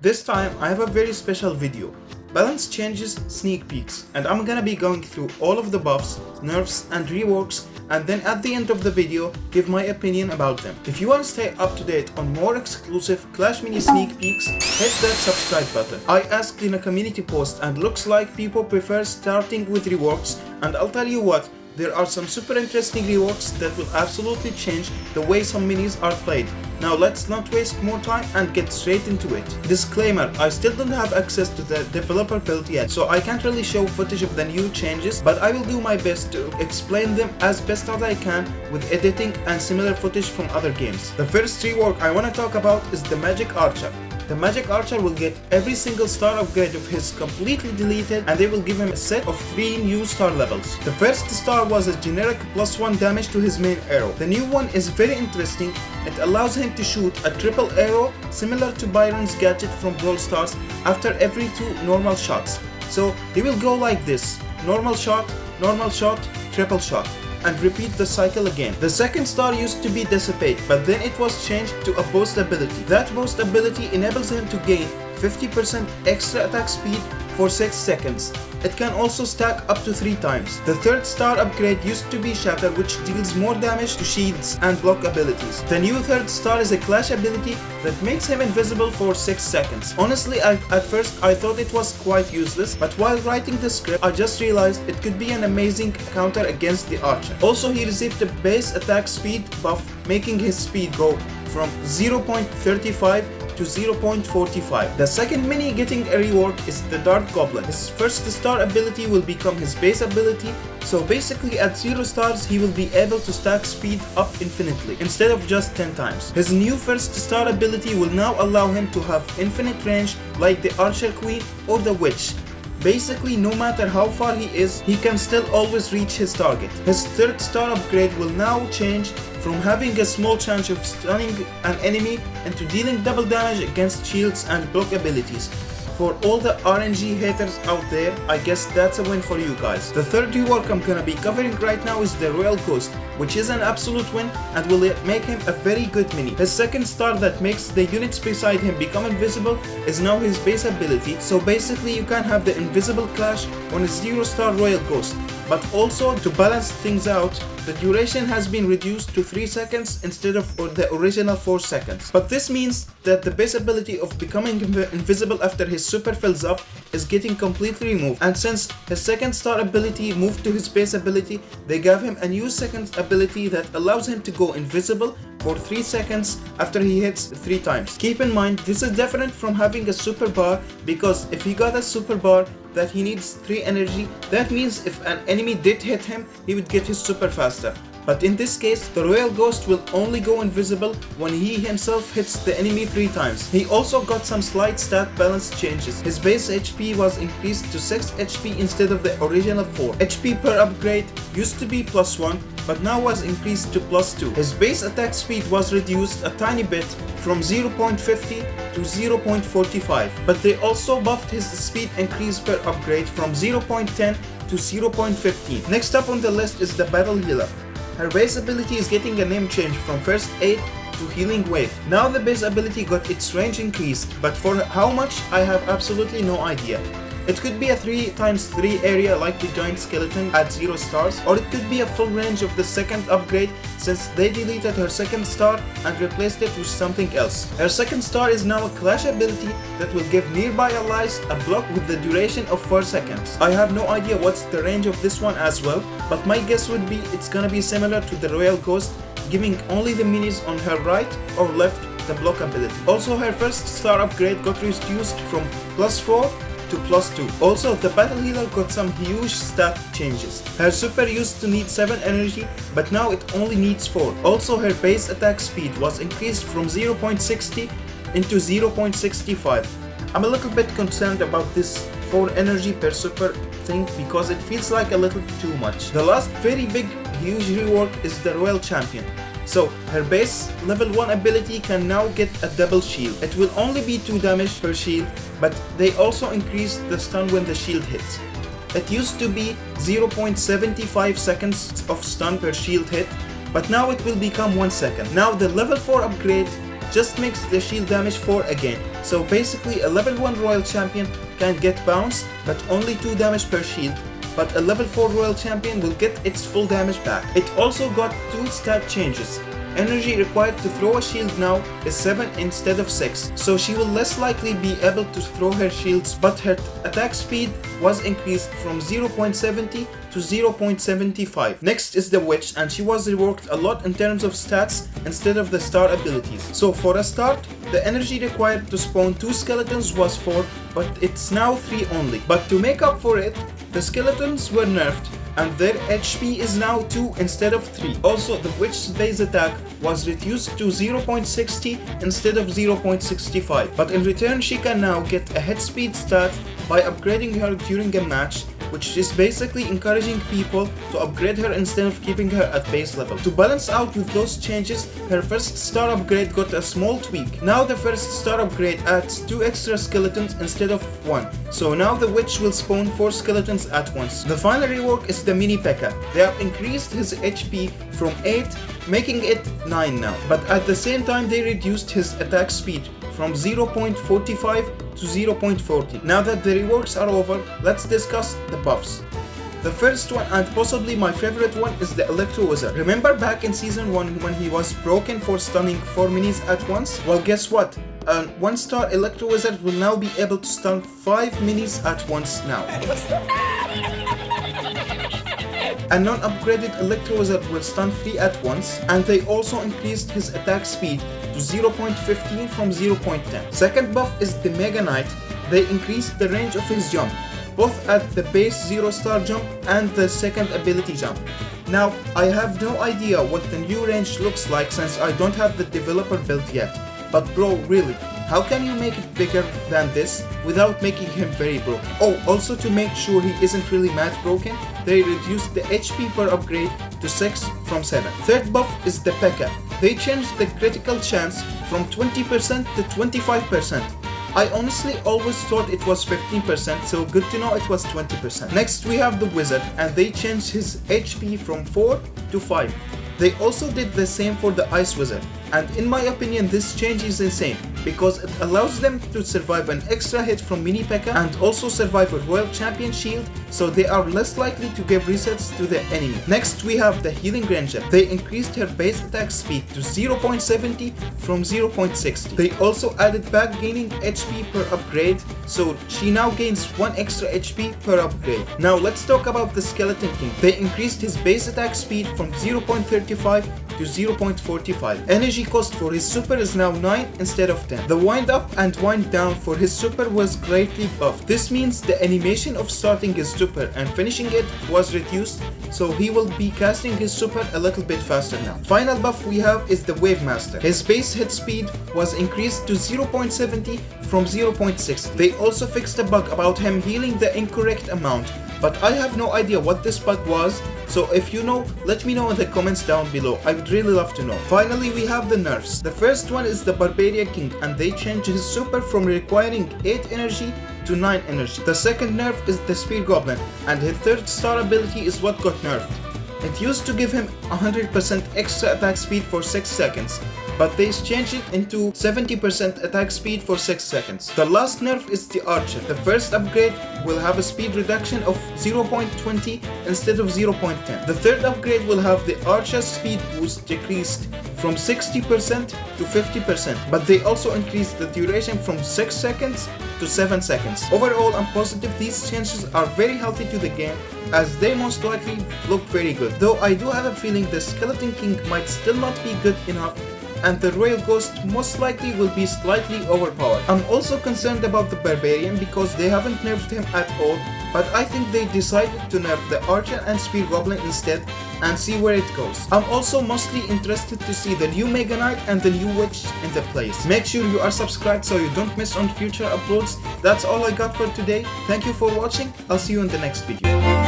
This time I have a very special video. Balance changes sneak peeks, and I'm gonna be going through all of the buffs, nerfs and reworks, and then at the end of the video give my opinion about them. If you want to stay up to date on more exclusive Clash Mini sneak peeks, hit that subscribe button. I asked in a community post and looks like people prefer starting with reworks, and I'll tell you what, there are some super interesting reworks that will absolutely change the way some minis are played. Now let's not waste more time and get straight into it. Disclaimer, I still don't have access to the developer build yet, so I can't really show footage of the new changes, but I will do my best to explain them as best as I can with editing and similar footage from other games. The first rework I want to talk about is the Magic Archer. The Magic Archer will get every single star upgrade of his completely deleted, and they will give him a set of 3 new star levels. The first star was a generic +1 damage to his main arrow. The new one is very interesting. It allows him to shoot a triple arrow similar to Byron's gadget from Brawl Stars after every 2 normal shots. So he will go like this: normal shot, triple shot, and repeat the cycle again. The second star used to be Dissipate, but then it was changed to a Boost ability. That Boost ability enables him to gain 50% extra attack speed for 6 seconds. It can also stack up to 3 times. The third star upgrade used to be Shatter, which deals more damage to shields and block abilities. The new third star is a Clash ability that makes him invisible for 6 seconds. Honestly, at first I thought it was quite useless, but while writing the script I just realized it could be an amazing counter against the Archer. Also, he received a base attack speed buff, making his speed go from 0.35 to 0.45. The second mini getting a rework is the Dart Goblin. His first star ability will become his base ability, so basically at 0 stars he will be able to stack speed up infinitely instead of just 10 times. His new first star ability will now allow him to have infinite range like the Archer Queen or the Witch. Basically, no matter how far he is, he can still always reach his target. His third star upgrade will now change from having a small chance of stunning an enemy into dealing double damage against shields and block abilities. For all the RNG haters out there, I guess that's a win for you guys. The third rework I'm gonna be covering right now is the Royal Ghost, which is an absolute win and will make him a very good mini. His second star that makes the units beside him become invisible is now his base ability, so basically you can have the invisible clash on a 0 star Royal Ghost. But also, to balance things out, the duration has been reduced to 3 seconds instead of the original 4 seconds. But this means that the base ability of becoming invisible after his super fills up is getting completely removed. And since his second star ability moved to his base ability, they gave him a new second ability that allows him to go invisible for 3 seconds after he hits 3 times. Keep in mind, this is different from having a super bar, because if he got a super bar that he needs 3 energy, that means if an enemy did hit him, he would get his super faster. But in this case, the Royal Ghost will only go invisible when he himself hits the enemy 3 times. He also got some slight stat balance changes. His base HP was increased to 6 HP instead of the original 4. HP per upgrade used to be +1, but now was increased to +2. His base attack speed was reduced a tiny bit from 0.50 to 0.45, but they also buffed his speed increase per upgrade from 0.10 to 0.15. Next up on the list is the Battle Healer. Her base ability is getting a name change from First Aid to Healing Wave. Now the base ability got its range increased, but for how much I have absolutely no idea. It could be a 3x3 area like the Giant Skeleton at 0 stars, or it could be a full range of the second upgrade since they deleted her second star and replaced it with something else. Her second star is now a Clash ability that will give nearby allies a block with the duration of 4 seconds. I have no idea what's the range of this one as well, but my guess would be it's gonna be similar to the Royal Ghost, giving only the minis on her right or left the block ability. Also, her first star upgrade got reduced from +4 to +2. Also, the Battle Healer got some huge stat changes. Her super used to need 7 energy, but now it only needs 4. Also, her base attack speed was increased from 0.60 into 0.65. I'm a little bit concerned about this 4 energy per super thing because it feels like a little too much. The last very big huge rework is the Royal Champion. So her base level 1 ability can now get a double shield. It will only be 2 damage per shield, but they also increased the stun when the shield hits. It used to be 0.75 seconds of stun per shield hit, but now it will become 1 second. Now the level 4 upgrade just makes the shield damage 4 again. So basically a level 1 royal champion can get bounce but only 2 damage per shield, but a level 4 royal champion will get its full damage back. It also got 2 stat changes. Energy required to throw a shield now is 7 instead of 6, so she will less likely be able to throw her shields, but her attack speed was increased from 0.70 to 0.75. Next is the witch, and she was reworked a lot in terms of stats instead of the star abilities. So for a start, the energy required to spawn 2 skeletons was 4, but it's now 3 only. But to make up for it, the skeletons were nerfed and their HP is now 2 instead of 3. Also, the witch's base attack was reduced to 0.60 instead of 0.65, but in return she can now get a head speed stat by upgrading her during a match, which is basically encouraging people to upgrade her instead of keeping her at base level. To balance out with those changes, her first star upgrade got a small tweak. Now the first star upgrade adds 2 extra skeletons instead of 1, so now the witch will spawn 4 skeletons at once. The final rework is the mini pekka. They have increased his HP from 8, making it 9 now, but at the same time they reduced his attack speed from 0.45 to 0.40. Now that the reworks are over, let's discuss the buffs. The first one, and possibly my favorite one, is the Electro Wizard. Remember back in season 1 when he was broken for stunning 4 minis at once? Well, guess what? A 1-star Electro Wizard will now be able to stun 5 minis at once now. A non-upgraded Electro Wizard will stun 3 at once, and they also increased his attack speed to 0.15 from 0.10. Second buff is the Mega Knight. They increased the range of his jump, both at the base 0-star jump and the second ability jump. Now, I have no idea what the new range looks like since I don't have the developer build yet. But bro, really, how can you make it bigger than this without making him very broken? Oh, also to make sure he isn't really mad broken, they reduced the HP per upgrade to 6 from 7. Third buff is the pekka. They changed the critical chance from 20% to 25%. I honestly always thought it was 15%, so good to know it was 20%. Next we have the wizard, and they changed his HP from 4 to 5. They also did the same for the ice wizard, and in my opinion this change is insane because it allows them to survive an extra hit from mini pekka and also survive a royal champion shield, so they are less likely to give resets to the enemy. Next we have the healing ranger. They increased her base attack speed to 0.70 from 0.60. They also added back gaining HP per upgrade, so she now gains 1 extra HP per upgrade. Now let's talk about the skeleton king. They increased his base attack speed from 0.35 to 0.45. Energy cost for his super is now 9 instead of 10. The wind up and wind down for his super was greatly buffed. This means the animation of starting his super and finishing it was reduced, so he will be casting his super a little bit faster now. Final buff we have is the wave master. His base hit speed was increased to 0.70 from 0.60. They also fixed a bug about him healing the incorrect amount, but I have no idea what this bug was, so if you know, let me know in the comments down below. I would really love to know. Finally, we have the nerfs. The first one is the Barbarian King, and they changed his super from requiring 8 energy to 9 energy. The second nerf is the Spear Goblin, and his 3rd star ability is what got nerfed. It used to give him 100% extra attack speed for 6 seconds, but they changed it into 70% attack speed for 6 seconds. The last nerf is the archer. The first upgrade will have a speed reduction of 0.20 instead of 0.10. The third upgrade will have the archer's speed boost decreased from 60% to 50%, but they also increased the duration from 6 seconds to 7 seconds. Overall, I'm positive these changes are very healthy to the game, as they most likely look very good. Though I do have a feeling the Skeleton King might still not be good enough, and the Royal Ghost most likely will be slightly overpowered. I'm also concerned about the Barbarian because they haven't nerfed him at all, but I think they decided to nerf the Archer and Spear Goblin instead and see where it goes. I'm also mostly interested to see the new Mega Knight and the new Witch in the place. Make sure you are subscribed so you don't miss on future uploads. That's all I got for today. Thank you for watching. I'll see you in the next video.